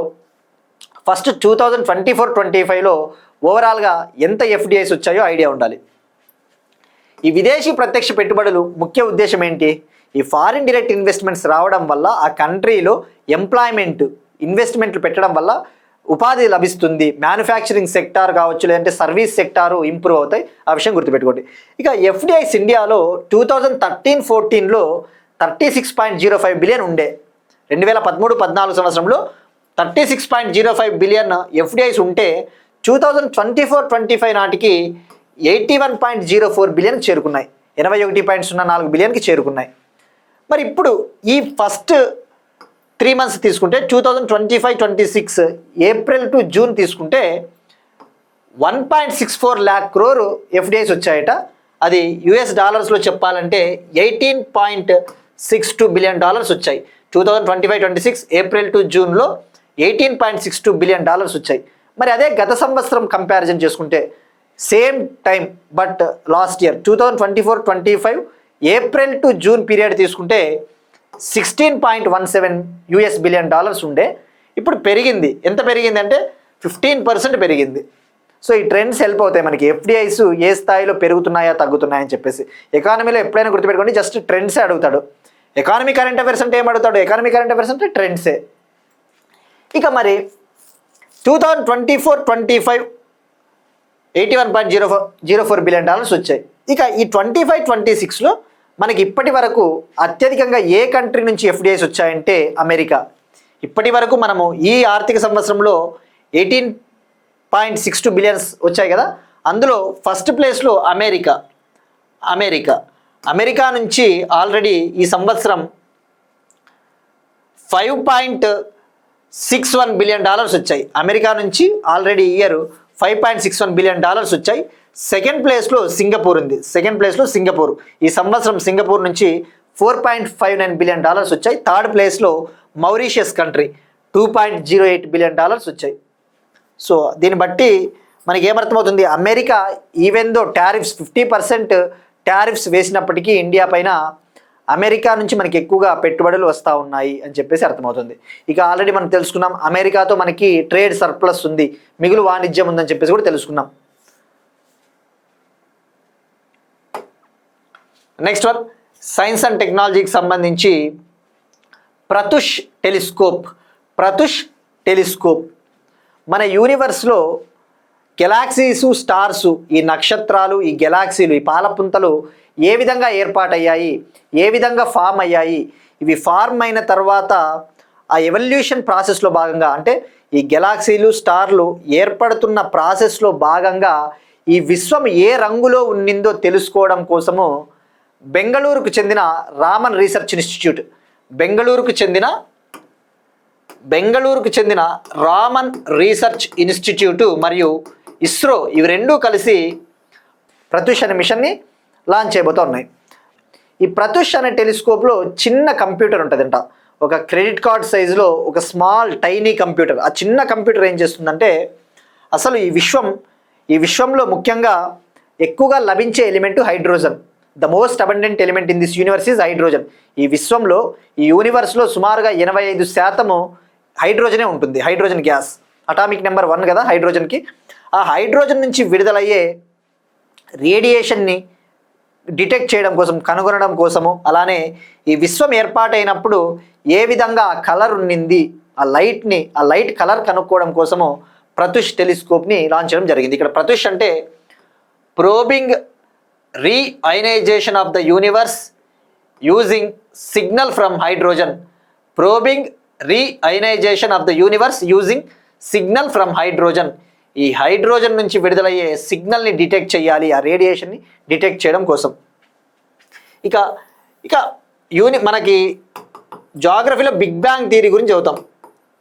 ఫస్ట్ 2024-25లో ఓవరాల్గా ఎంత ఎఫ్డిఐస్ వచ్చాయో ఐడియా ఉండాలి. ఈ విదేశీ ప్రత్యక్ష పెట్టుబడులు ముఖ్య ఉద్దేశం ఏంటి? ఈ ఫారిన్ డైరెక్ట్ ఇన్వెస్ట్మెంట్స్ రావడం వల్ల ఆ కంట్రీలో ఎంప్లాయ్మెంట్, ఇన్వెస్ట్మెంట్లు పెట్టడం వల్ల ఉపాధి లభిస్తుంది. మ్యానుఫ్యాక్చరింగ్ సెక్టార్ కావచ్చు, లేదంటే సర్వీస్ సెక్టారు ఇంప్రూవ్ అవుతాయి. ఆ విషయం గుర్తుపెట్టుకోండి. ఇక ఎఫ్డిఐస్ ఇండియాలో 2013-14లో 36.05 బిలియన్ ఉండే. 2013-14 సంవత్సరంలో 36.05 బిలియన్ ఎఫ్డిఐస్ ఉంటే 2024-25 నాటికి 81.04 బిలియన్ చేరుకున్నాయి. 81.04 బిలియన్కి చేరుకున్నాయి. మరి ఇప్పుడు ఈ ఫస్ట్ 3 months తీసుకుంటే 2025-26 ఏప్రిల్ టు జూన్ తీసుకుంటే 1.64 lakh crore ఎఫ్డిఐస్ వచ్చాయట. అది యుఎస్ డాలర్స్లో చెప్పాలంటే $18.62 బిలియన్ వచ్చాయి. 2025-26 ఏప్రిల్ టు జూన్లో $18.62 బిలియన్ వచ్చాయి. మరి అదే గత సంవత్సరం కంపారిజన్ చేసుకుంటే same time but last year 2024-25 April to June period తీసుకుంటే $16.17 బిలియన్ ఉండే. ఇప్పుడు పెరిగింది. ఎంత పెరిగింది అంటే 15% పెరిగింది. సో ఈ ట్రెండ్స్ హెల్ప్ అవుతాయి మనకి. ఎఫ్డిఐస్ ఏ స్థాయిలో పెరుగుతున్నాయా తగ్గుతున్నాయని చెప్పేసి. ఎకానమీలో ఎప్పుడైనా గుర్తుపెట్టుకోండి, జస్ట్ ట్రెండ్సే అడుగుతాడు. ఎకానమీ కరెంట్ అఫైర్స్ అంటే ఏం అడుగుతాడు? ఎకానమీ కరెంట్ అఫైర్స్ అంటే ట్రెండ్సే. ఇక మరి 2024-25 $81.04 బిలియన్ వచ్చాయి. ఇక ఈ 25-26లో మనకి ఇప్పటి వరకు అత్యధికంగా ఏ కంట్రీ నుంచి ఎఫ్డిఐస్ వచ్చాయంటే అమెరికా. ఇప్పటి వరకు మనము ఈ ఆర్థిక సంవత్సరంలో 18.62 బిలియన్స్ వచ్చాయి కదా, అందులో ఫస్ట్ ప్లేస్లో అమెరికా నుంచి ఆల్రెడీ ఈ సంవత్సరం $5.61 బిలియన్ వచ్చాయి. అమెరికా నుంచి ఆల్రెడీ ఇయర్ $5.61 బిలియన్ వచ్చాయి. సెకండ్ ప్లేస్లో సింగపూర్ ఉంది. ఈ సంవత్సరం సింగపూర్ నుంచి $4.59 బిలియన్ వచ్చాయి. థర్డ్ ప్లేస్లో మౌరీషియస్ కంట్రీ $2.08 బిలియన్ వచ్చాయి. సో దీన్ని బట్టి మనకి ఏమర్థమవుతుంది? America even though tariffs 50% tariffs వేసినప్పటికీ ఇండియా పైన అమెరికా నుంచి మనకి ఎక్కువగా పెట్టుబడులు వస్తూ ఉన్నాయి అని చెప్పేసి అర్థమవుతుంది. ఇక ఆల్రెడీ మనం తెలుసుకున్నాం అమెరికాతో మనకి ట్రేడ్ సర్ప్లస్ ఉంది, మిగులు వాణిజ్యం ఉందని చెప్పేసి కూడా తెలుసుకున్నాం. నెక్స్ట్ వన్ సైన్స్ అండ్ టెక్నాలజీకి సంబంధించి ప్రతుష్ టెలిస్కోప్ మన యూనివర్స్లో గెలాక్సీసు స్టార్సు, ఈ నక్షత్రాలు, ఈ గెలాక్సీలు, ఈ పాలపుంతలు ఏ విధంగా ఏర్పాటయ్యాయి, ఏ విధంగా ఫామ్ అయ్యాయి, ఇవి ఫార్మ్ అయిన తర్వాత ఆ ఎవల్యూషన్ ప్రాసెస్లో భాగంగా, అంటే ఈ గెలాక్సీలు స్టార్లు ఏర్పడుతున్న ప్రాసెస్లో భాగంగా ఈ విశ్వం ఏ రంగులో ఉన్నిందో తెలుసుకోవడం కోసము బెంగళూరుకు చెందిన రామన్ రీసెర్చ్ ఇన్స్టిట్యూట్, బెంగళూరుకు చెందిన రామన్ రీసెర్చ్ ఇన్స్టిట్యూట్ మరియు ఇస్రో ఇవి రెండూ కలిసి ప్రతుష్ అనే మిషన్ని లాంచ్ చేయబోతూ ఉన్నాయి. ఈ ప్రతుష్ అనే టెలిస్కోప్లో చిన్న కంప్యూటర్ ఉంటుందంట, ఒక క్రెడిట్ కార్డ్ సైజులో ఒక స్మాల్ టైనీ కంప్యూటర్. ఆ చిన్న కంప్యూటర్ ఏం చేస్తుందంటే అసలు ఈ విశ్వంలో ముఖ్యంగా ఎక్కువగా లభించే element hydrogen. The most abundant element in this universe is hydrogen. ఈ యూనివర్స్లో సుమారుగా 85% హైడ్రోజనే ఉంటుంది. హైడ్రోజన్ గ్యాస్ అటామిక్ నెంబర్ 1 కదా హైడ్రోజన్కి. ఆ హైడ్రోజన్ నుంచి విడుదలయ్యే రేడియేషన్ని డిటెక్ట్ చేయడం కోసం, కనుగొనడం కోసము, అలానే ఈ విశ్వం ఏర్పాటైనప్పుడు ఏ విధంగా కలర్ ఉన్నింది, ఆ లైట్ కలర్ కనుక్కోవడం కోసము ప్రతుష్ టెలిస్కోప్ని లాంచ్ చేయడం జరిగింది. ఇక్కడ ప్రతుష్ అంటే probing reionization of the universe using signal from hydrogen. Probing reionization of the universe using signal from hydrogen. ఈ హైడ్రోజన్ నుంచి విడుదలయ్యే సిగ్నల్ని డిటెక్ట్ చేయాలి, ఆ రేడియేషన్ని డిటెక్ట్ చేయడం కోసం. ఇక మనకి జాగ్రఫీలో బిగ్ బ్యాంగ్ థియరీ గురించి చదువుతాం.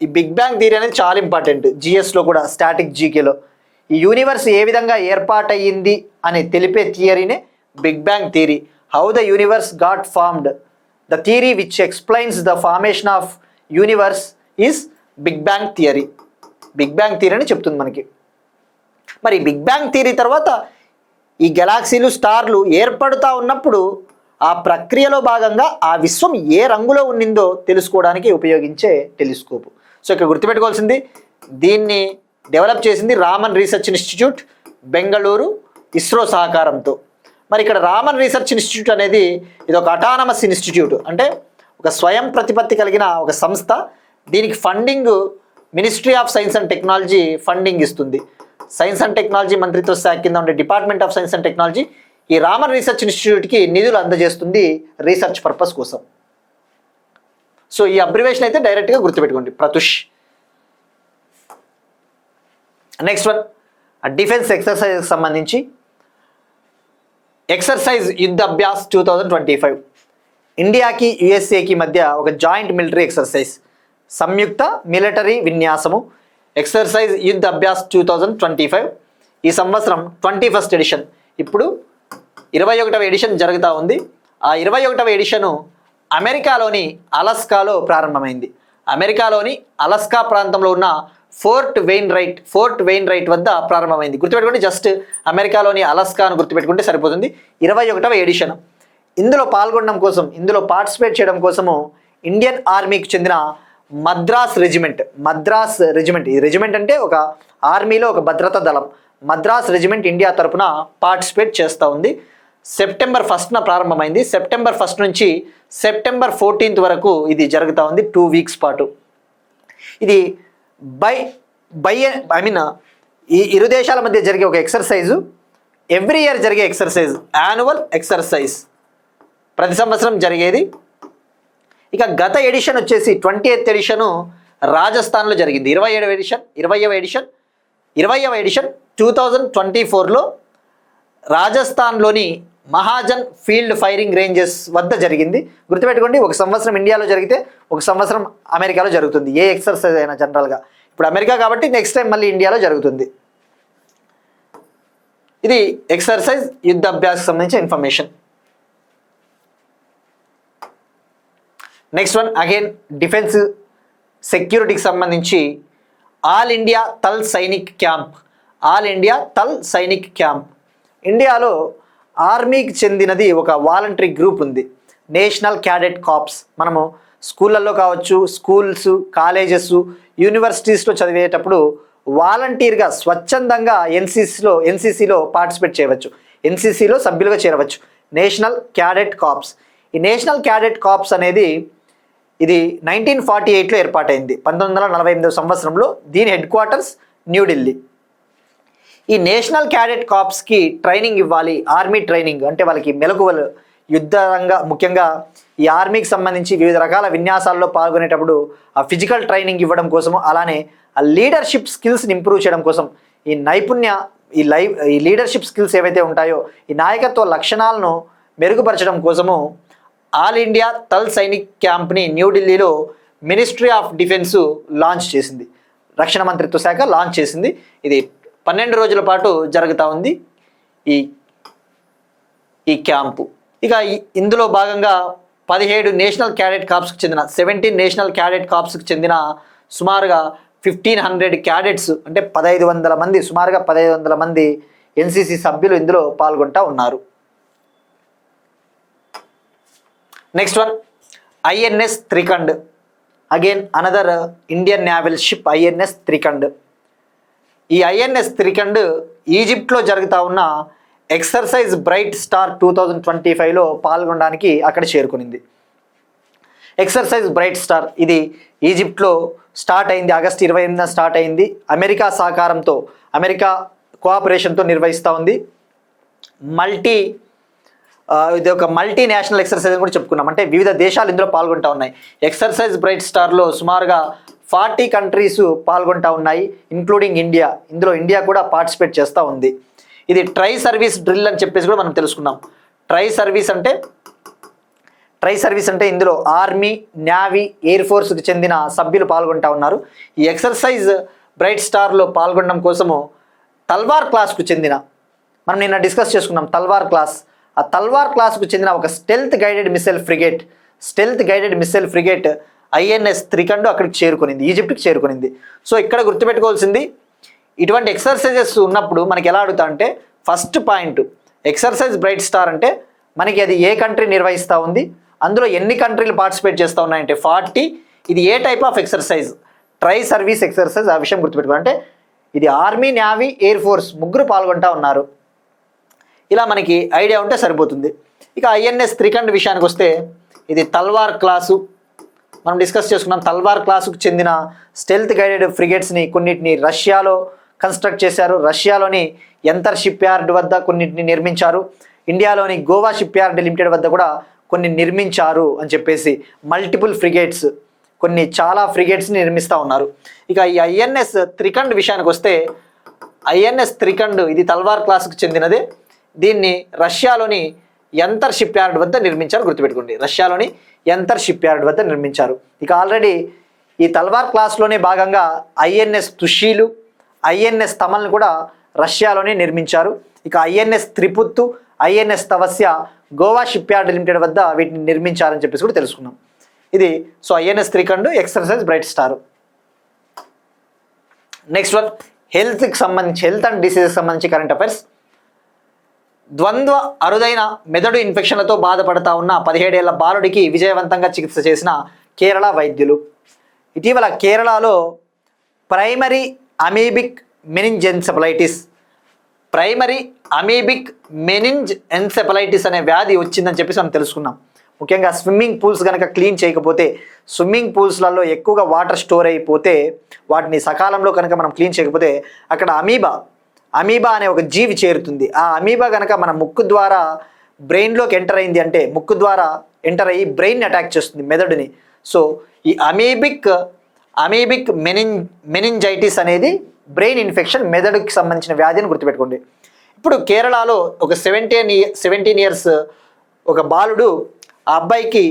ఈ బిగ్ బ్యాంగ్ థియరీ అనేది చాలా ఇంపార్టెంట్, జిఎస్లో కూడా, స్టాటిక్ జీకేలో. ఈ యూనివర్స్ ఏ విధంగా ఏర్పాటయ్యింది అని తెలిపే థియరీనే big bang theory. How the universe got formed, the theory which explains the formation of universe is big bang theory. Big bang theory అని చెప్తుంది మనకి. మరి బిగ్ బ్యాంగ్ థియరీ తర్వాత ఈ గెలాక్సీలు స్టార్లు ఏర్పడుతూ ఉన్నప్పుడు ఆ ప్రక్రియలో భాగంగా ఆ విశ్వం ఏ రంగులో ఉన్నిందో తెలుసుకోవడానికి ఉపయోగించే టెలిస్కోప్. సో ఇక్కడ గుర్తుపెట్టుకోవాల్సింది, దీన్ని డెవలప్ చేసింది రామన్ రీసెర్చ్ ఇన్స్టిట్యూట్, బెంగళూరు, ఇస్రో సహకారంతో. మరి ఇక్కడ రామన్ రీసెర్చ్ ఇన్స్టిట్యూట్ అనేది ఇది ఒక అటానమస్ ఇన్స్టిట్యూట్, అంటే ఒక స్వయం ప్రతిపత్తి కలిగిన ఒక సంస్థ. దీనికి funding ministry of science and technology funding ఇస్తుంది. సైన్స్ అండ్ టెక్నాలజీ మంత్రిత్వ శాఖ కింద ఉండే department of science and technology ఈ రామన్ రీసెర్చ్ ఇన్స్టిట్యూట్కి నిధులు అందజేస్తుంది రీసెర్చ్ పర్పస్ కోసం. సో ఈ అబ్రివేషన్ అయితే డైరెక్ట్గా గుర్తుపెట్టుకోండి, ప్రతుష్. నెక్స్ట్ వన్ డిఫెన్స్ ఎక్సర్సైజ్కి సంబంధించి ఎక్సర్సైజ్ యుద్ధ అభ్యాస్ 2025. ఇండియాకి యుఎస్ఏకి మధ్య ఒక జాయింట్ మిలిటరీ ఎక్సర్సైజ్, సంయుక్త మిలిటరీ విన్యాసము, ఎక్సర్సైజ్ యుద్ధ అభ్యాస్ 2025. ఈ సంవత్సరం 21st ఎడిషన్, ఇప్పుడు 21వ ఎడిషన్ జరుగుతూ ఉంది. ఆ 21వ ఎడిషను అమెరికాలోని అలాస్కాలో ప్రారంభమైంది. అమెరికాలోని అలాస్కా ప్రాంతంలో ఉన్న ఫోర్ట్ వెయిన్ రైట్ వద్ద ప్రారంభమైంది. గుర్తుపెట్టుకోండి, జస్ట్ అమెరికాలోని అలాస్కా అని గుర్తుపెట్టుకుంటే సరిపోతుంది. 21వ ఎడిషన్. ఇందులో పాల్గొనడం కోసం, ఇందులో పార్టిసిపేట్ చేయడం కోసము ఇండియన్ ఆర్మీకి చెందిన మద్రాస్ రెజిమెంట్. ఈ రెజిమెంట్ అంటే ఒక ఆర్మీలో ఒక భద్రతా దళం. మద్రాస్ రెజిమెంట్ ఇండియా తరపున పార్టిసిపేట్ చేస్తూ ఉంది. సెప్టెంబర్ 1న ప్రారంభమైంది. సెప్టెంబర్ 1 నుంచి సెప్టెంబర్ 14 వరకు ఇది జరుగుతూ ఉంది, 2 వీక్స్ పాటు. ఇది ఈ ఇరు దేశాల మధ్య జరిగే ఒక ఎక్సర్సైజు, ఎవ్రీ ఇయర్ జరిగే ఎక్సర్సైజ్, యాన్యువల్ ఎక్సర్సైజ్, ప్రతి సంవత్సరం జరిగేది. ఇక గత ఎడిషన్ వచ్చేసి 20th ఎడిషను రాజస్థాన్లో జరిగింది. 20వ ఎడిషన్ 2024లో రాజస్థాన్లోని మహాజన్ ఫీల్డ్ ఫైరింగ్ రేంజెస్ వద్ద జరిగింది. గుర్తుపెట్టుకోండి, ఒక సంవత్సరం ఇండియాలో జరిగితే ఒక సంవత్సరం అమెరికాలో జరుగుతుంది, ఏ ఎక్సర్సైజ్ అయినా జనరల్గా. ఇప్పుడు అమెరికా కాబట్టి నెక్స్ట్ టైం మళ్ళీ ఇండియాలో జరుగుతుంది. ఇది ఎక్సర్సైజ్ యుద్ధ అభ్యాసకు సంబంధించిన information. Next one again defence సెక్యూరిటీకి సంబంధించి all India Thal Sainik camp. ఇండియాలో ఆర్మీకి చెందినది ఒక వాలంటరీ గ్రూప్ ఉంది, నేషనల్ క్యాడెట్ కార్ప్స్. మనము స్కూళ్ళల్లో కావచ్చు, స్కూల్స్, కాలేజెస్, యూనివర్సిటీస్లో చదివేటప్పుడు వాలంటీర్గా స్వచ్ఛందంగా ఎన్సీసీలో పార్టిసిపేట్ చేయవచ్చు, ఎన్సీసీలో సభ్యులుగా చేరవచ్చు. National cadet corps. ఈ నేషనల్ క్యాడెట్ కార్ప్స్ అనేది ఇది 1948లో ఏర్పాటైంది, 1948 సంవత్సరంలో. దీని హెడ్ క్వార్టర్స్ న్యూఢిల్లీ. ఈ నేషనల్ క్యాడెట్ కార్ప్స్కి ట్రైనింగ్ ఇవ్వాలి, ఆర్మీ ట్రైనింగ్ అంటే వాళ్ళకి మెలకువలు, యుద్ధంగా ముఖ్యంగా ఈ ఆర్మీకి సంబంధించి వివిధ రకాల విన్యాసాల్లో పాల్గొనేటప్పుడు ఆ ఫిజికల్ ట్రైనింగ్ ఇవ్వడం కోసము, అలానే ఆ లీడర్షిప్ స్కిల్స్ని ఇంప్రూవ్ చేయడం కోసం, ఈ నైపుణ్య ఈ లీడర్షిప్ స్కిల్స్ ఏవైతే ఉంటాయో ఈ నాయకత్వ లక్షణాలను మెరుగుపరచడం కోసము ఆల్ ఇండియా థల్ సైనిక్ క్యాంప్ని న్యూఢిల్లీలో మినిస్ట్రీ ఆఫ్ డిఫెన్స్ లాంచ్ చేసింది, రక్షణ మంత్రిత్వ శాఖ లాంచ్ చేసింది. ఇది 12 రోజుల పాటు జరుగుతూ ఉంది ఈ క్యాంపు. ఇక ఇందులో భాగంగా 17 నేషనల్ క్యాడెట్ కార్ప్స్కి చెందిన 17 నేషనల్ క్యాడెట్ కార్ప్స్కి చెందిన సుమారుగా 1500 క్యాడెట్స్ అంటే 1500 మంది, సుమారుగా 1500 మంది ఎన్సిసి సభ్యులు ఇందులో పాల్గొంటూ ఉన్నారు. Next one, INS Trikand. Again another Indian naval ship, INS Trikand. ఈ ఐఎన్ఎస్ త్రికండ్ ఈజిప్ట్లో జరుగుతూ ఉన్న ఎక్సర్సైజ్ బ్రైట్ స్టార్ 2025లో పాల్గొనడానికి అక్కడ చేరుకునింది. ఎక్సర్సైజ్ బ్రైట్ స్టార్ ఇది ఈజిప్ట్లో స్టార్ట్ అయింది, ఆగస్టు 28న స్టార్ట్ అయింది. అమెరికా సహకారంతో, అమెరికా కోఆపరేషన్తో నిర్వహిస్తూ ఉంది. ఇది ఒక మల్టీనేషనల్ ఎక్సర్సైజ్ అని కూడా చెప్పుకున్నాం, అంటే వివిధ దేశాలు ఇందులో పాల్గొంటూ ఉన్నాయి. ఎక్సర్సైజ్ బ్రైట్ స్టార్లో సుమారుగా 40 కంట్రీస్ పాల్గొంటూ ఉన్నాయి, ఇంక్లూడింగ్ ఇండియా. ఇందులో ఇండియా కూడా పార్టిసిపేట్ చేస్తూ ఉంది. ఇది ట్రై సర్వీస్ డ్రిల్ అని చెప్పేసి కూడా మనం తెలుసుకున్నాం. ట్రై సర్వీస్ అంటే ఇందులో ఆర్మీ, నేవీ, ఎయిర్ ఫోర్స్కి చెందిన సభ్యులు పాల్గొంటూ ఉన్నారు. ఈ ఎక్సర్సైజ్ బ్రైట్ స్టార్లో పాల్గొనడం కోసము తల్వార్ క్లాస్కు చెందిన, మనం నిన్న డిస్కస్ చేసుకున్నాం తల్వార్ క్లాస్, ఆ తల్వార్ క్లాస్కు చెందిన ఒక stealth guided missile frigate INS Trikand అక్కడికి చేరుకునింది, ఈజిప్ట్కి చేరుకునింది. సో ఇక్కడ గుర్తుపెట్టుకోవాల్సింది, ఇటువంటి ఎక్సర్సైజెస్ ఉన్నప్పుడు మనకి ఎలా అడుగుతా అంటే, first point exercise bright star అంటే మనకి అది ఏ కంట్రీ నిర్వహిస్తూ ఉంది, అందులో ఎన్ని కంట్రీలు పార్టిసిపేట్ చేస్తూ ఉన్నాయంటే 40. ఇది ఏ type of exercise, tri service exercise, ఆ విషయం గుర్తుపెట్టుకోవాలి. అంటే ఇది ఆర్మీ, నేవీ, ఎయిర్ ఫోర్స్ ముగ్గురు పాల్గొంటూ ఉన్నారు. ఇలా మనకి ఐడియా ఉంటే సరిపోతుంది. ఇక ఐఎన్ఎస్ త్రికండ్ విషయానికి వస్తే ఇది తల్వార్ క్లాసు, మనం డిస్కస్ చేసుకున్నాం. తల్వార్ క్లాసుకు చెందిన స్టెల్త్ గైడెడ్ ఫ్రిగేట్స్ని కొన్నిటిని రష్యాలో కన్స్ట్రక్ట్ చేశారు, రష్యాలోని యంతర్ షిప్ యార్డ్ వద్ద కొన్నిటిని నిర్మించారు, ఇండియాలోని గోవా షిప్ యార్డ్ లిమిటెడ్ వద్ద కూడా కొన్ని నిర్మించారు అని చెప్పేసి మల్టిపుల్ ఫ్రిగేట్స్, కొన్ని చాలా ఫ్రిగేట్స్ని నిర్మిస్తూ ఉన్నారు. ఇక ఈ ఐఎన్ఎస్ త్రికండ్ విషయానికి వస్తే ఐఎన్ఎస్ త్రికండ్ ఇది తల్వార్ క్లాసుకు చెందినదే. దీన్ని రష్యాలోని యంతర్ షిప్ యార్డ్ వద్ద నిర్మించారు, గుర్తుపెట్టుకోండి, రష్యాలోని యంతర్ షిప్ యార్డ్ వద్ద నిర్మించారు. ఇక ఆల్రెడీ ఈ తల్వార్ క్లాస్లోనే భాగంగా ఐఎన్ఎస్ తుషీలు, ఐఎన్ఎస్ తమల్ని కూడా రష్యాలోనే నిర్మించారు. ఇక INS Triput, INS Tavasya Goa shipyard limited వద్ద వీటిని నిర్మించారని చెప్పేసి కూడా తెలుసుకున్నాం. ఇది so INS Trikand, exercise bright star. Next one, health and diseases సంబంధించి కరెంట్ అఫైర్స్. ద్వంద్వ అరుదైన మెదడు ఇన్ఫెక్షన్లతో బాధపడతా ఉన్న 17 ఏళ్ల బాలుడికి విజయవంతంగా చికిత్స చేసిన కేరళ వైద్యులు. ఇటీవల కేరళలో ప్రైమరీ అమీబిక్ మెనింజ్ ఎన్సెఫలైటిస్ అనే వ్యాధి వచ్చిందని చెప్పేసి మనం తెలుసుకున్నాం. ముఖ్యంగా స్విమ్మింగ్ పూల్స్ కనుక క్లీన్ చేయకపోతే, స్విమ్మింగ్ పూల్స్లలో ఎక్కువగా వాటర్ స్టోర్ అయిపోతే, వాటిని సకాలంలో కనుక మనం క్లీన్ చేయకపోతే అక్కడ అమీబా అనే ఒక జీవి చేరుతుంది. ఆ అమీబా కనుక మన ముక్కు ద్వారా బ్రెయిన్లోకి ఎంటర్ అయింది అంటే, ముక్కు ద్వారా ఎంటర్ అయ్యి బ్రెయిన్ని అటాక్ చేస్తుంది, మెదడుని. సో ఈ అమీబిక్ మెనింజైటిస్ అనేది బ్రెయిన్ ఇన్ఫెక్షన్, మెదడుకి సంబంధించిన వ్యాధి అని గుర్తుపెట్టుకోండి. ఇప్పుడు కేరళలో ఒక 17 ఇయర్స్ ఒక బాలుడు, ఆ అబ్బాయికి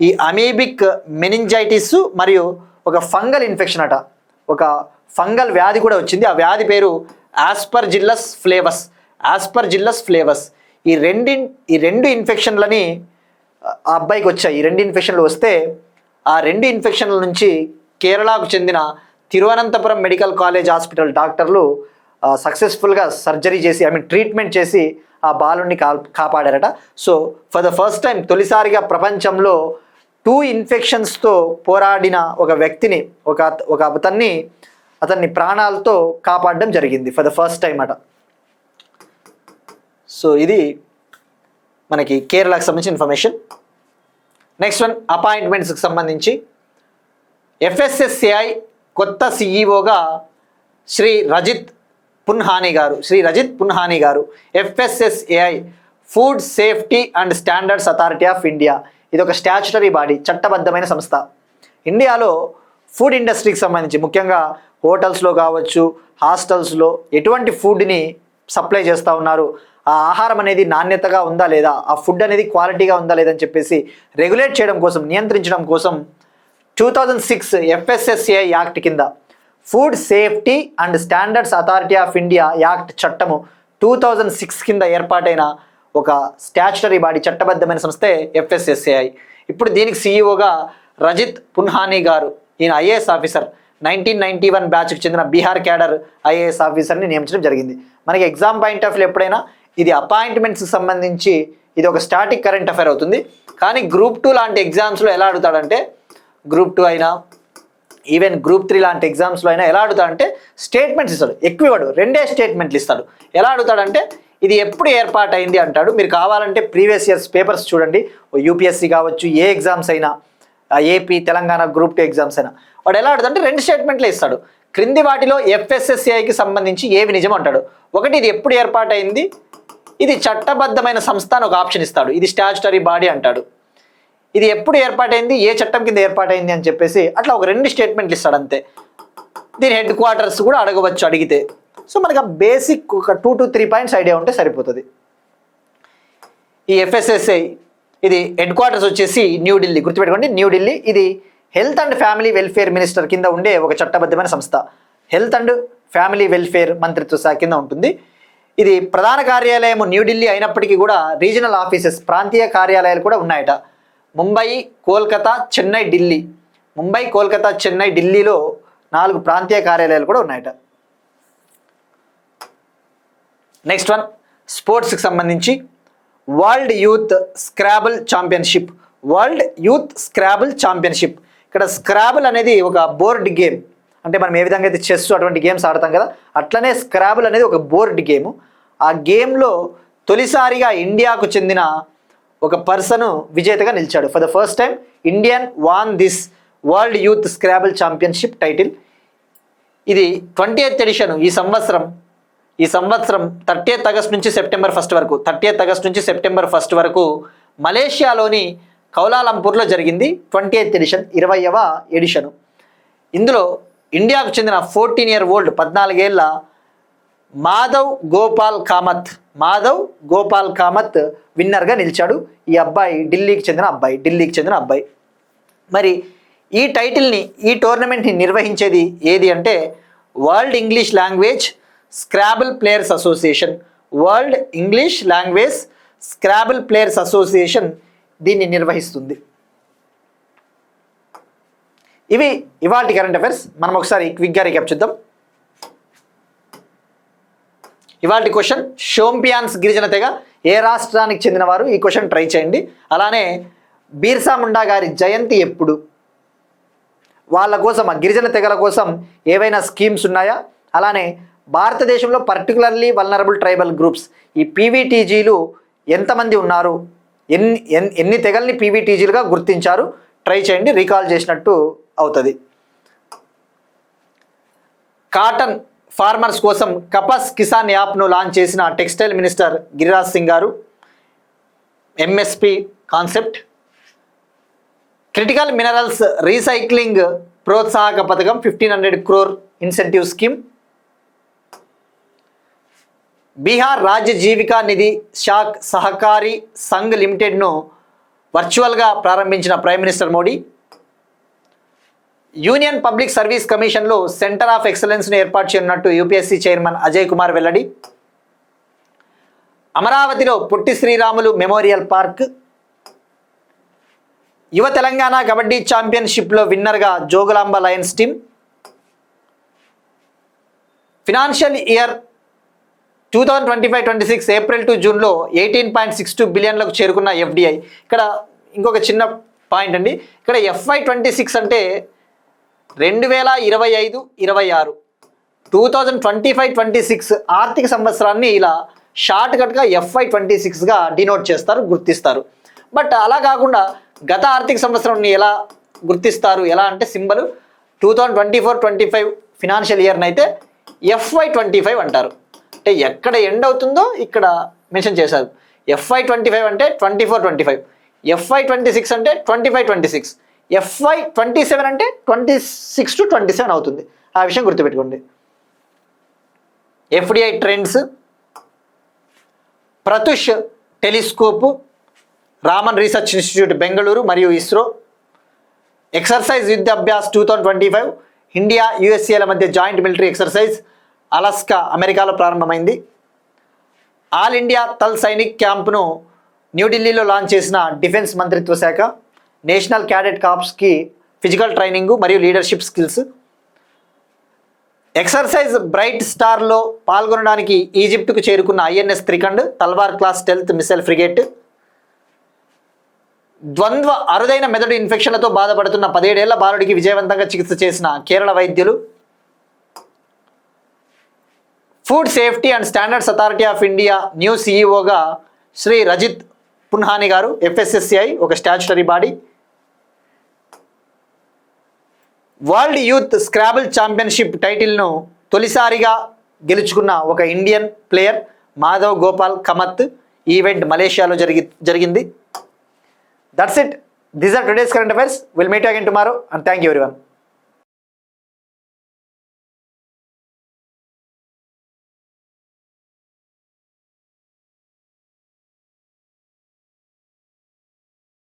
ఈ అమీబిక్ మెనింజైటిస్ మరియు ఒక ఫంగల్ ఇన్ఫెక్షన్ అట, ఒక ఫంగల్ వ్యాధి కూడా వచ్చింది. ఆ వ్యాధి పేరు ఆస్పర్జిల్లస్ ఫ్లేవస్. ఈ రెండు ఇన్ఫెక్షన్లని ఆ అబ్బాయికి వచ్చాయి. ఈ 2 ఇన్ఫెక్షన్లు వస్తే ఆ 2 ఇన్ఫెక్షన్ల నుంచి కేరళకు చెందిన తిరువనంతపురం మెడికల్ కాలేజ్ హాస్పిటల్ డాక్టర్లు సక్సెస్ఫుల్గా సర్జరీ చేసి, ట్రీట్మెంట్ చేసి ఆ బాలుని కాపాడారట. So for the first time, తొలిసారిగా ప్రపంచంలో 2 ఇన్ఫెక్షన్స్తో పోరాడిన ఒక వ్యక్తిని, అతన్ని ప్రాణాలతో కాపాడడం జరిగింది ఫర్ ద ఫస్ట్ టైం అట. సో ఇది మనకి కేరళకు సంబంధించిన ఇన్ఫర్మేషన్. నెక్స్ట్ వన్ అపాయింట్మెంట్స్కి సంబంధించి FSSAI కొత్త సిఈఓగా శ్రీ రజిత్ పున్హానీ గారు. FSSAI food Safety and Standards Authority of India, ఇది ఒక స్టాచ్యుటరీ బాడీ, చట్టబద్ధమైన సంస్థ. ఇండియాలో ఫుడ్ ఇండస్ట్రీకి సంబంధించి ముఖ్యంగా హోటల్స్లో కావచ్చు, హాస్టల్స్లో ఎటువంటి ఫుడ్ని సప్లై చేస్తూ ఉన్నారు, ఆ ఆహారం అనేది నాణ్యతగా ఉందా లేదా, ఆ ఫుడ్ అనేది క్వాలిటీగా ఉందా లేదని చెప్పేసి రెగ్యులేట్ చేయడం కోసం, నియంత్రించడం కోసం 2006 FSSAI యాక్ట్ కింద food Safety and Standards Authority of India act చట్టము 2006 కింద ఏర్పాటైన ఒక స్టాచ్యుటరీ బాడీ, చట్టబద్ధమైన సంస్థే FSSAI. ఇప్పుడు దీనికి సిఈఓగా రజిత్ పున్హానీ గారు, ఈయన IAS ఆఫీసర్, 1991 బ్యాచ్కి చెందిన బీహార్ క్యాడర్ IAS ఆఫీసర్ని నియమించడం జరిగింది. మనకి ఎగ్జామ్ పాయింట్ ఆఫ్ వ్యూ ఎప్పుడైనా ఇది అపాయింట్మెంట్స్కి సంబంధించి ఇది ఒక స్టాటిక్ కరెంట్ అఫైర్ అవుతుంది. కానీ గ్రూప్ 2 లాంటి ఎగ్జామ్స్లో ఎలా అడుగుతాడంటే, గ్రూప్ 2 అయినా ఈవెన్ గ్రూప్ 3 లాంటి ఎగ్జామ్స్లో అయినా ఎలా అడుగుతాడంటే స్టేట్మెంట్స్ ఇస్తాడు, ఎక్కువ ఇవ్వడు, 2 స్టేట్మెంట్లు ఇస్తాడు. ఎలా అడుగుతాడంటే ఇది ఎప్పుడు ఏర్పాటైంది అంటాడు. మీరు కావాలంటే ప్రీవియస్ ఇయర్స్ పేపర్స్ చూడండి, UPSC కావచ్చు, ఏ ఎగ్జామ్స్ అయినా, AP తెలంగాణ గ్రూప్ 2 ఎగ్జామ్స్ అయినా, వాడు ఎలా అడుగుతాడంటే 2 స్టేట్మెంట్లు ఇస్తాడు. క్రింది వాటిలో FSSAIకి సంబంధించి ఏవి నిజం అంటాడు. ఒకటి, ఇది ఎప్పుడు ఏర్పాటైంది, ఇది చట్టబద్ధమైన సంస్థ అని ఒక ఆప్షన్ ఇస్తాడు, ఇది స్టాచ్యుటరీ బాడీ అంటాడు. ఇది ఎప్పుడు ఏర్పాటైంది, ఏ చట్టం కింద ఏర్పాటైంది అని చెప్పేసి అట్లా ఒక 2 స్టేట్మెంట్లు ఇస్తాడు అంతే. దీని హెడ్ క్వార్టర్స్ కూడా అడగవచ్చు అడిగితే. సో మనకి ఆ బేసిక్ ఒక 2 to 3 పాయింట్స్ ఐడియా ఉంటే సరిపోతుంది. ఈ FSSAI ఇది హెడ్ క్వార్టర్స్ వచ్చేసి న్యూఢిల్లీ, గుర్తుపెట్టుకోండి, న్యూఢిల్లీ. ఇది health and family welfare minister కింద ఉండే ఒక చట్టబద్ధమైన సంస్థ. హెల్త్ అండ్ ఫ్యామిలీ వెల్ఫేర్ మంత్రిత్వ శాఖ కింద ఉంటుంది. ఇది ప్రధాన కార్యాలయం న్యూఢిల్లీ అయినప్పటికీ కూడా రీజనల్ ఆఫీసెస్, ప్రాంతీయ కార్యాలయాలు కూడా ఉన్నాయట. ముంబై, కోల్కతా, చెన్నై, ఢిల్లీ. ముంబై, కోల్కతా, చెన్నై, ఢిల్లీలో 4 ప్రాంతీయ కార్యాలయాలు కూడా ఉన్నాయట. నెక్స్ట్ వన్ స్పోర్ట్స్కి సంబంధించి వరల్డ్ యూత్ స్క్రాబుల్ ఛాంపియన్షిప్. ఇక్కడ స్క్రాబుల్ అనేది ఒక బోర్డ్ గేమ్. అంటే మనం ఏ విధంగా అయితే చెస్ అటువంటి గేమ్స్ ఆడతాం కదా, అట్లనే స్క్రాబుల్ అనేది ఒక బోర్డ్ గేమ్. ఆ గేమ్లో తొలిసారిగా ఇండియాకు చెందిన ఒక పర్సన్ విజేతగా నిలిచాడు. For the first time Indian van this world youth scrabble championship title. ఇది 20th ఎడిషన్. ఈ సంవత్సరం 30th ఆగస్ట్ నుంచి సెప్టెంబర్ 1 వరకు మలేషియాలోని కౌలాలంపూర్లో జరిగింది. 20th edition, 20వ addition. ఇందులో ఇండియాకు చెందిన 14-year-old 14 ఏళ్ల మాధవ్ గోపాల్ కామత్ విన్నర్గా నిలిచాడు. ఈ అబ్బాయి ఢిల్లీకి చెందిన అబ్బాయి. మరి ఈ టైటిల్ని, ఈ టోర్నమెంట్ని నిర్వహించేది ఏది అంటే world English language Scrabble players association దీన్ని నిర్వహిస్తుంది. ఇవి ఇవాల్టి కరెంట్ అఫైర్స్. మనం ఒకసారి క్విక్గా రీక్యాప్ చూద్దాం. ఇవాల్టి క్వశ్చన్, షోంపియాన్స్ గిరిజన తెగ ఏ రాష్ట్రానికి చెందినవారు? ఈ క్వశ్చన్ ట్రై చేయండి. అలానే బీర్సా ముండా గారి జయంతి ఎప్పుడు? వాళ్ళ కోసం, ఆ గిరిజన తెగల కోసం ఏవైనా స్కీమ్స్ ఉన్నాయా? అలానే భారతదేశంలో పర్టికులర్లీ వల్నరబుల్ ట్రైబల్ గ్రూప్స్, ఈ PVTGలు ఎంతమంది ఉన్నారు? ఎన్ని తెగల్ని PVTGలుగా గుర్తించారు? ట్రై చేయండి, రీకాల్ చేసినట్టు అవుతుంది. కాటన్ ఫార్మర్స్ కోసం కపాస్ కిసాన్ యాప్ను లాంచ్ చేసిన టెక్స్టైల్ మినిస్టర్ గిరిరాజ్ సింగ్ గారు. MSP concept. Critical minerals recycling ప్రోత్సాహక పథకం 1500 crore ఇన్సెంటివ్ స్కీమ్. బీహార్ రాజ్య జీవికా నిధి శాఖ్ సహకారి సంఘ్ లిమిటెడ్ను వర్చువల్గా ప్రారంభించిన prime minister Modi. Union Public Service కమిషన్లో సెంటర్ ఆఫ్ ఎక్సలెన్స్ను ఏర్పాటు చేయనున్నట్టు UPSC చైర్మన్ అజయ్ కుమార్ వెల్లడి. అమరావతిలో పొట్టి శ్రీరాములు మెమోరియల్ పార్క్. యువ తెలంగాణ కబడ్డీ ఛాంపియన్షిప్లో విన్నర్గా Jogulamba lions team. Financial year 2025-26 April to జూన్లో 18.62 బిలియన్లకు చేరుకున్న FDI. ఇక్కడ ఇంకొక చిన్న పాయింట్ అండి, ఇక్కడ FY26 అంటే 2025-26 2025-26 ఆర్థిక సంవత్సరాన్ని ఇలా షార్ట్ కట్గా FY26గా డినోట్ చేస్తారు, గుర్తిస్తారు. బట్ అలా కాకుండా గత ఆర్థిక సంవత్సరం ఎలా గుర్తిస్తారు, ఎలా అంటే సింబల్ 2024-25 ఫినాన్షియల్ ఇయర్ని అయితే FY25 అంటారు. అంటే ఎక్కడ ఎండ్ అవుతుందో ఇక్కడ మెన్షన్ చేశారు. FY25 అంటే 24-25, FY26 అంటే 25-26, FY27 అంటే 26-27 అవుతుంది. ఆ విషయం గుర్తుపెట్టుకోండి. FDI trends, Pratush telescope, Raman research institute Bengaluru మరియు ఇస్రో. ఎక్సర్సైజ్ యుద్ధ అభ్యాస్ 2025, ఇండియా యుఎస్ఏల మధ్య జాయింట్ మిలిటరీ ఎక్సర్సైజ్ అలాస్కా అమెరికాలో ప్రారంభమైంది. ఆల్ ఇండియా థల్ సైనిక్ క్యాంప్ను న్యూఢిల్లీలో లాంచ్ చేసిన డిఫెన్స్ మంత్రిత్వ శాఖ. నేషనల్ క్యాడెట్ కార్ప్స్కి ఫిజికల్ ట్రైనింగ్ మరియు లీడర్షిప్ స్కిల్స్. ఎక్సర్సైజ్ బ్రైట్ స్టార్లో పాల్గొనడానికి ఈజిప్ట్కు చేరుకున్న INS Trikand Talwar class stealth missile frigate. ద్వంద్వ అరుదైన మెదడు ఇన్ఫెక్షన్లతో బాధపడుతున్న 17 ఏళ్ల బాలుడికి విజయవంతంగా చికిత్స చేసిన కేరళ వైద్యులు. Food Safety and Standards Authority of India new CEOగా శ్రీ రజిత్ పున్హాని గారు. FSSAI ఒక statutory body. World youth scrabble championship టైటిల్ను తొలిసారిగా గెలుచుకున్న ఒక Indian player Madhav Gopal Kamath. Event మలేషియాలో జరిగింది. That's it. These are today's current affairs. We'll meet you again tomorrow, and thank you everyone.